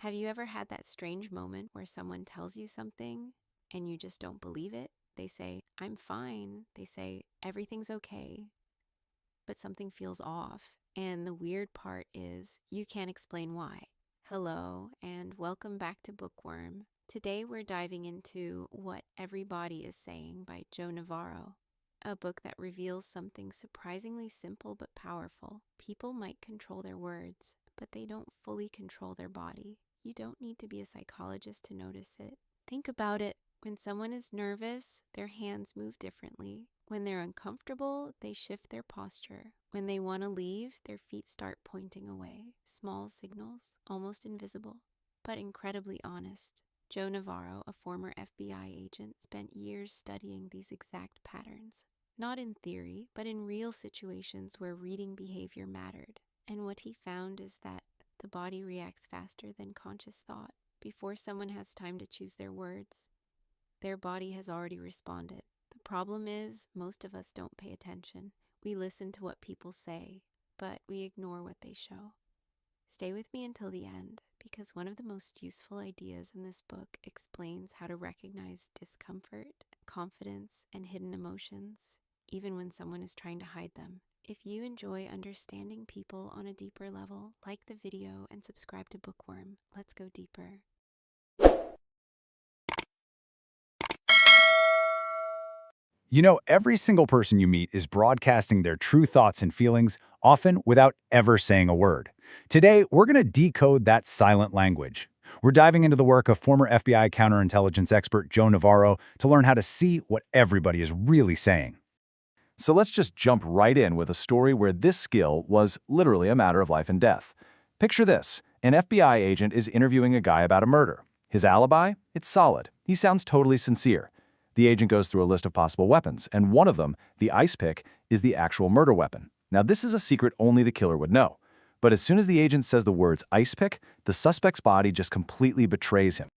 Have you ever had that strange moment where someone tells you something and you just don't believe it? They say, I'm fine. They say, everything's okay. But something feels off. And the weird part is you can't explain why. Hello, and welcome back to Bookworm. Today we're diving into What Everybody is Saying by Joe Navarro, a book that reveals something surprisingly simple but powerful. People might control their words, but they don't fully control their body. You don't need to be a psychologist to notice it. Think about it. When someone is nervous, their hands move differently. When they're uncomfortable, they shift their posture. When they want to leave, their feet start pointing away. Small signals, almost invisible, but incredibly honest. Joe Navarro, a former FBI agent, spent years studying these exact patterns. Not in theory, but in real situations where reading behavior mattered. And what he found is that the body reacts faster than conscious thought. Before someone has time to choose their words, their body has already responded. The problem is, most of us don't pay attention. We listen to what people say, but we ignore what they show. Stay with me until the end, because one of the most useful ideas in this book explains how to recognize discomfort, confidence, and hidden emotions, even when someone is trying to hide them. If you enjoy understanding people on a deeper level, like the video and subscribe to Bookworm. Let's go deeper. You know, every single person you meet is broadcasting their true thoughts and feelings, often without ever saying a word. Today, we're going to decode that silent language. We're diving into the work of former FBI counterintelligence expert Joe Navarro to learn how to see what everybody is really saying. So let's just jump right in with a story where this skill was literally a matter of life and death. Picture this. An FBI agent is interviewing a guy about a murder. His alibi? It's solid. He sounds totally sincere. The agent goes through a list of possible weapons, and one of them, the ice pick, is the actual murder weapon. Now, this is a secret only the killer would know. But as soon as the agent says the words ice pick, the suspect's body just completely betrays him.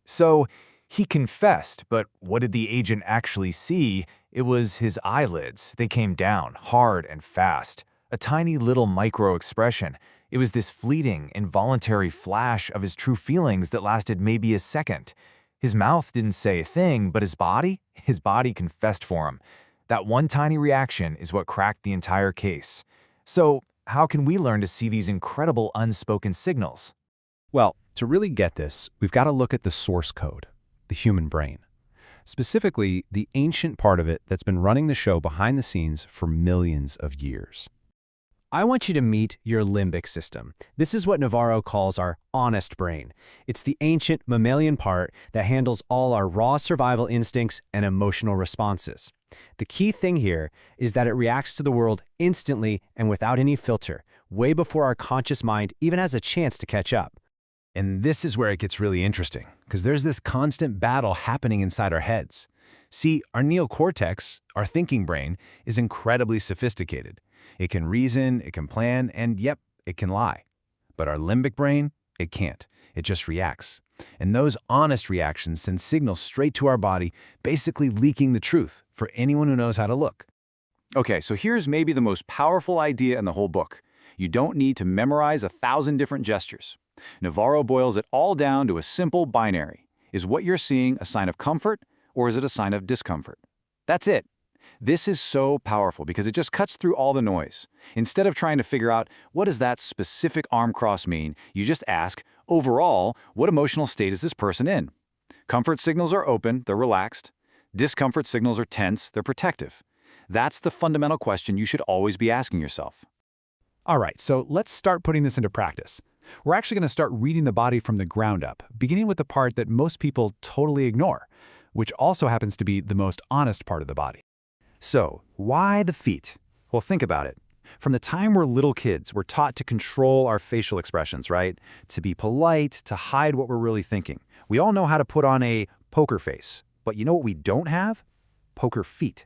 So he confessed, but what did the agent actually see? It was his eyelids. They came down, hard and fast. A tiny little micro-expression. It was this fleeting, involuntary flash of his true feelings that lasted maybe a second. His mouth didn't say a thing, but his body confessed for him. That one tiny reaction is what cracked the entire case. So, how can we learn to see these incredible unspoken signals? Well, to really get this, we've got to look at the source code, the human brain. Specifically, the ancient part of it that's been running the show behind the scenes for millions of years. I want you to meet your limbic system. This is what Navarro calls our honest brain. It's the ancient mammalian part that handles all our raw survival instincts and emotional responses. The key thing here is that it reacts to the world instantly and without any filter, way before our conscious mind even has a chance to catch up. And this is where it gets really interesting, because there's this constant battle happening inside our heads. See, our neocortex, our thinking brain, is incredibly sophisticated. It can reason, it can plan, and yep, it can lie. But our limbic brain, it can't. It just reacts. And those honest reactions send signals straight to our body, basically leaking the truth for anyone who knows how to look. Okay, so here's maybe the most powerful idea in the whole book. You don't need to memorize 1,000 different gestures. Navarro boils it all down to a simple binary. Is what you're seeing a sign of comfort, or is it a sign of discomfort? That's it. This is so powerful because it just cuts through all the noise. Instead of trying to figure out what does that specific arm cross mean, you just ask, overall, what emotional state is this person in? Comfort signals are open, they're relaxed. Discomfort signals are tense, they're protective. That's the fundamental question you should always be asking yourself. All right, so let's start putting this into practice. We're actually going to start reading the body from the ground up, beginning with the part that most people totally ignore, which also happens to be the most honest part of the body. So, why the feet? Well, think about it. From the time we're little kids, we're taught to control our facial expressions, right? To be polite, to hide what we're really thinking. We all know how to put on a poker face. But you know what we don't have? Poker feet.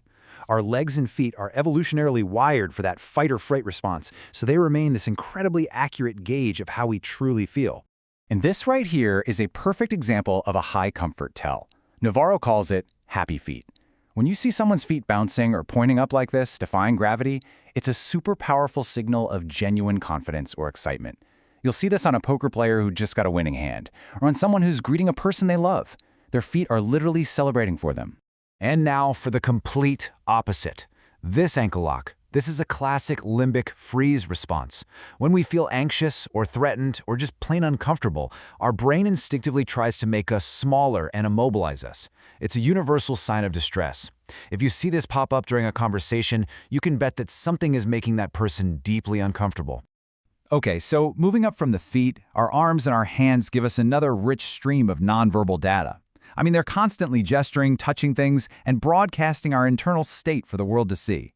Our legs and feet are evolutionarily wired for that fight-or-fright response, so they remain this incredibly accurate gauge of how we truly feel. And this right here is a perfect example of a high comfort tell. Navarro calls it happy feet. When you see someone's feet bouncing or pointing up like this, defying gravity, it's a super powerful signal of genuine confidence or excitement. You'll see this on a poker player who just got a winning hand, or on someone who's greeting a person they love. Their feet are literally celebrating for them. And now for the complete opposite. This ankle lock. This is a classic limbic freeze response. When we feel anxious or threatened or just plain uncomfortable, our brain instinctively tries to make us smaller and immobilize us. It's a universal sign of distress. If you see this pop up during a conversation, you can bet that something is making that person deeply uncomfortable. Okay, so moving up from the feet, our arms and our hands give us another rich stream of nonverbal data. I mean, they're constantly gesturing, touching things, and broadcasting our internal state for the world to see.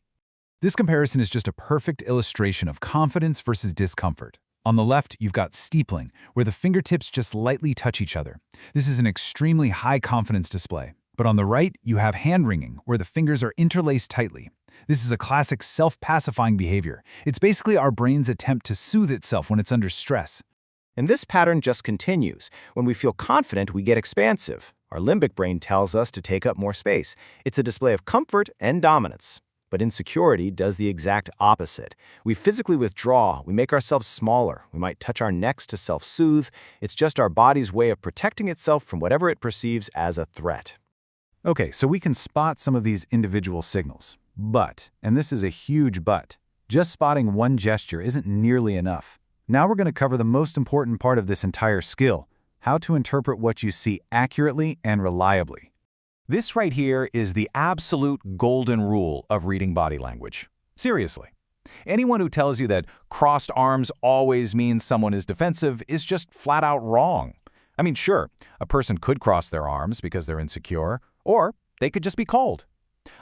This comparison is just a perfect illustration of confidence versus discomfort. On the left, you've got steepling, where the fingertips just lightly touch each other. This is an extremely high confidence display. But on the right, you have hand-wringing, where the fingers are interlaced tightly. This is a classic self-pacifying behavior. It's basically our brain's attempt to soothe itself when it's under stress. And this pattern just continues. When we feel confident, we get expansive. Our limbic brain tells us to take up more space. It's a display of comfort and dominance. But insecurity does the exact opposite. We physically withdraw, we make ourselves smaller, we might touch our necks to self-soothe. It's just our body's way of protecting itself from whatever it perceives as a threat. Okay, so we can spot some of these individual signals. But, and this is a huge but, just spotting one gesture isn't nearly enough. Now we're going to cover the most important part of this entire skill, how to interpret what you see accurately and reliably. This right here is the absolute golden rule of reading body language. Seriously. Anyone who tells you that crossed arms always means someone is defensive is just flat out wrong. I mean, sure, a person could cross their arms because they're insecure, or they could just be cold.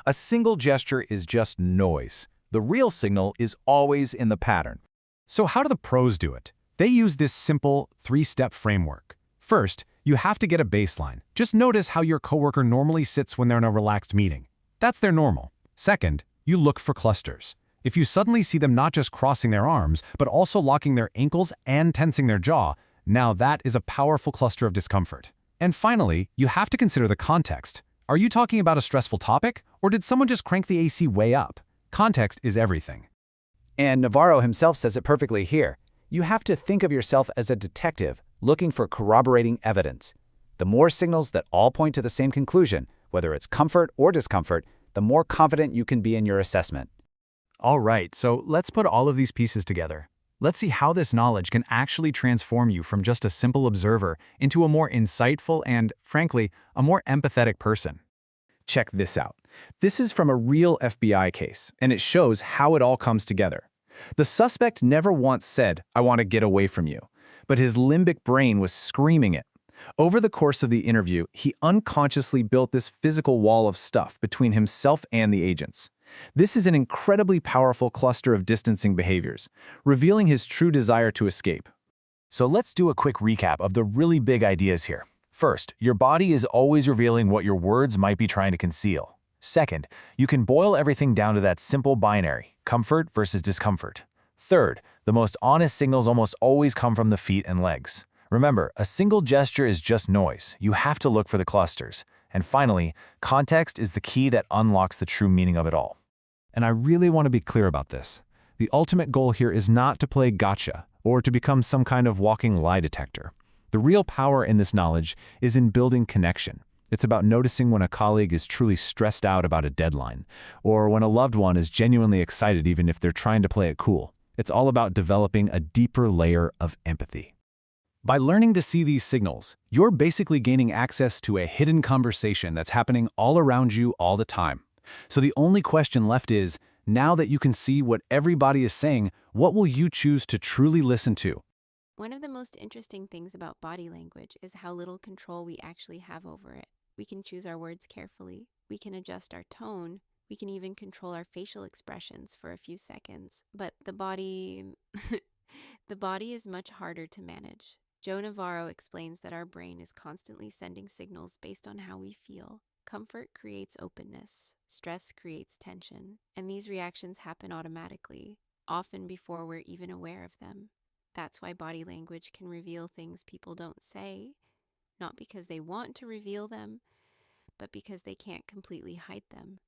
A single gesture is just noise. The real signal is always in the pattern. So how do the pros do it? They use this simple three-step framework. First, you have to get a baseline. Just notice how your coworker normally sits when they're in a relaxed meeting. That's their normal. Second, you look for clusters. If you suddenly see them not just crossing their arms, but also locking their ankles and tensing their jaw, now that is a powerful cluster of discomfort. And finally, you have to consider the context. Are you talking about a stressful topic, or did someone just crank the AC way up? Context is everything. And Navarro himself says it perfectly here. You have to think of yourself as a detective looking for corroborating evidence. The more signals that all point to the same conclusion, whether it's comfort or discomfort, the more confident you can be in your assessment. All right, so let's put all of these pieces together. Let's see how this knowledge can actually transform you from just a simple observer into a more insightful and, frankly, a more empathetic person. Check this out. This is from a real FBI case, and it shows how it all comes together. The suspect never once said, "I want to get away from you," but his limbic brain was screaming it. Over the course of the interview, he unconsciously built this physical wall of stuff between himself and the agents. This is an incredibly powerful cluster of distancing behaviors, revealing his true desire to escape. So let's do a quick recap of the really big ideas here. First, your body is always revealing what your words might be trying to conceal. Second, you can boil everything down to that simple binary, comfort versus discomfort. Third, the most honest signals almost always come from the feet and legs. Remember, a single gesture is just noise. You have to look for the clusters. And finally, context is the key that unlocks the true meaning of it all. And I really want to be clear about this. The ultimate goal here is not to play gotcha or to become some kind of walking lie detector. The real power in this knowledge is in building connection. It's about noticing when a colleague is truly stressed out about a deadline, or when a loved one is genuinely excited even if they're trying to play it cool. It's all about developing a deeper layer of empathy. By learning to see these signals, you're basically gaining access to a hidden conversation that's happening all around you all the time. So the only question left is, now that you can see what everybody is saying, what will you choose to truly listen to? One of the most interesting things about body language is how little control we actually have over it. We can choose our words carefully. We can adjust our tone. We can even control our facial expressions for a few seconds. But the body is much harder to manage. Joe Navarro explains that our brain is constantly sending signals based on how we feel. Comfort creates openness. Stress creates tension. And these reactions happen automatically, often before we're even aware of them. That's why body language can reveal things people don't say, not because they want to reveal them, but because they can't completely hide them.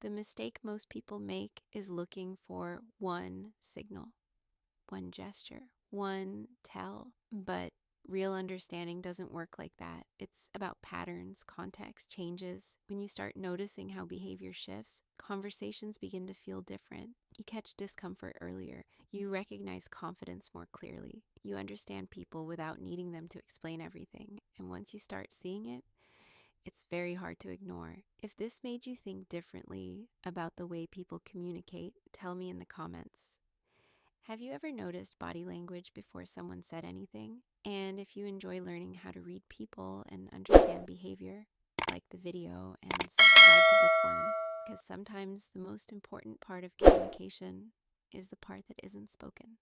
The mistake most people make is looking for one signal, one gesture, one tell, but real understanding doesn't work like that. It's about patterns, context, changes. When you start noticing how behavior shifts, conversations begin to feel different. You catch discomfort earlier. You recognize confidence more clearly. You understand people without needing them to explain everything. And once you start seeing it, it's very hard to ignore. If this made you think differently about the way people communicate, tell me in the comments. Have you ever noticed body language before someone said anything? And if you enjoy learning how to read people and understand behavior, like the video and subscribe to Bookworm, because sometimes the most important part of communication is the part that isn't spoken.